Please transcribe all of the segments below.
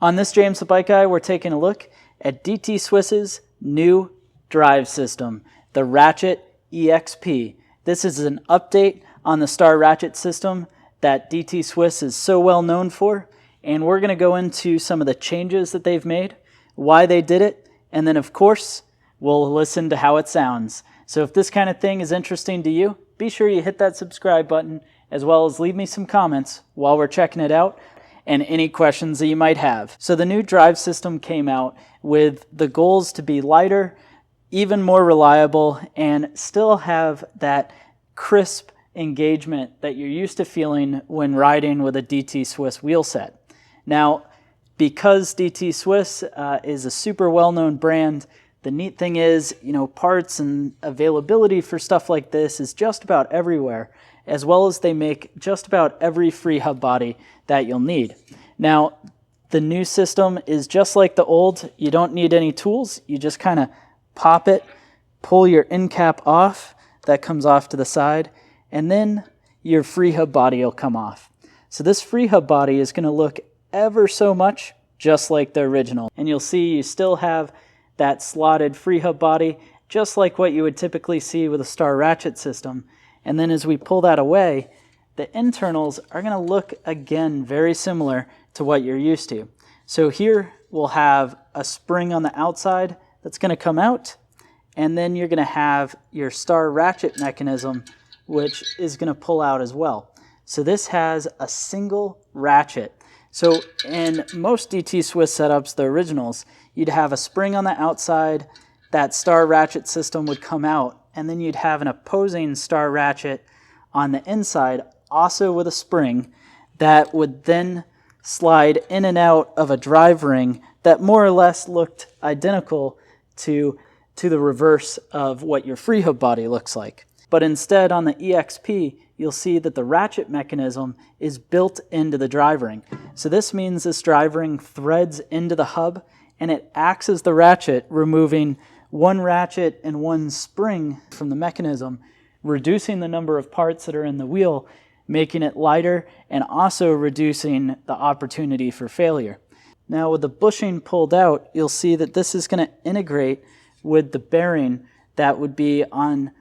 On this James the Bike Guy, we're taking a look at DT-Swiss's new drive system, the Rachet EXP. This is an update on the Star Rachet system that DT-Swiss is so well known for, and we're going to go into some of the changes that they've made, why they did it, and then of course, we'll listen to how it sounds. So if this kind of thing is interesting to you, be sure you hit that subscribe button, as well as leave me some comments while we're checking it out, and any questions that you might have. So the new drive system came out with the goals to be lighter, even more reliable, and still have that crisp engagement that you're used to feeling when riding with a DT-Swiss wheel set. Now, because DT-Swiss is a super well-known brand, the neat thing is, parts and availability for stuff like this is just about everywhere, as well as they make just about every free hub body that you'll need. Now, the new system is just like the old. You don't need any tools. You just kind of pop it, pull your end cap off, that comes off to the side, and then your free hub body will come off. So this free hub body is going to look ever so much just like the original. And you'll see you still have that slotted free hub body, just like what you would typically see with a Star Rachet system. And then as we pull that away, the internals are going to look again very similar to what you're used to. So here we'll have a spring on the outside that's going to come out, and then you're going to have your Star Rachet mechanism, which is going to pull out as well. So this has a single ratchet. So in most DT-Swiss setups, the originals, you'd have a spring on the outside, that Star Rachet system would come out, and then you'd have an opposing Star Rachet on the inside, also with a spring, that would then slide in and out of a drive ring that more or less looked identical to the reverse of what your free hub body looks like. But instead on the EXP, you'll see that the ratchet mechanism is built into the drive ring. So this means this drive ring threads into the hub, and it acts as the ratchet, removing one ratchet and one spring from the mechanism, reducing the number of parts that are in the wheel, making it lighter, and also reducing the opportunity for failure. Now with the bushing pulled out, you'll see that this is going to integrate with the bearing that would be on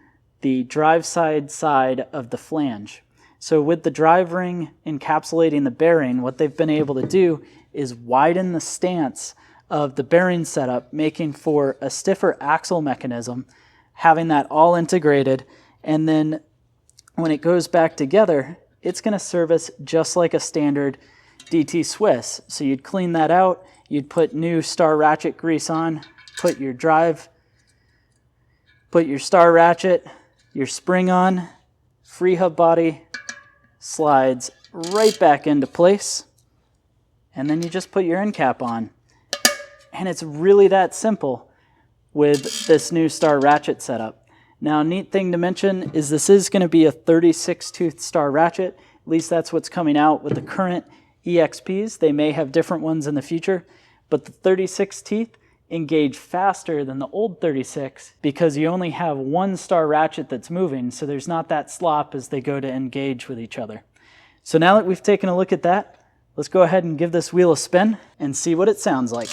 the drive side of the flange. So with the drive ring encapsulating the bearing, what they've been able to do is widen the stance of the bearing setup, making for a stiffer axle mechanism, having that all integrated, and then when it goes back together, it's going to service just like a standard DT-Swiss. So you'd clean that out, you'd put new Star Rachet grease on, put your Star Rachet, your spring on, free hub body slides right back into place, and then you just put your end cap on. And it's really that simple with this new Star Rachet setup. Now, a neat thing to mention is this is going to be a 36-tooth Star Rachet. At least that's what's coming out with the current EXPs. They may have different ones in the future, but the 36 teeth engage faster than the old 36 because you only have one Star Rachet that's moving, so there's not that slop as they go to engage with each other. So now that we've taken a look at that, let's go ahead and give this wheel a spin and see what it sounds like.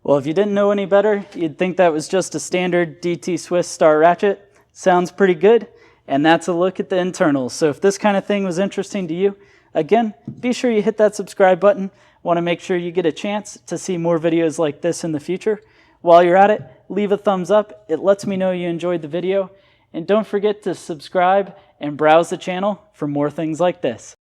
Well, if you didn't know any better, you'd think that was just a standard DT-Swiss Star Rachet. Sounds pretty good, and that's a look at the internals. So if this kind of thing was interesting to you, again, be sure you hit that subscribe button. Want to make sure you get a chance to see more videos like this in the future. While you're at it, leave a thumbs up. It lets me know you enjoyed the video. And don't forget to subscribe and browse the channel for more things like this.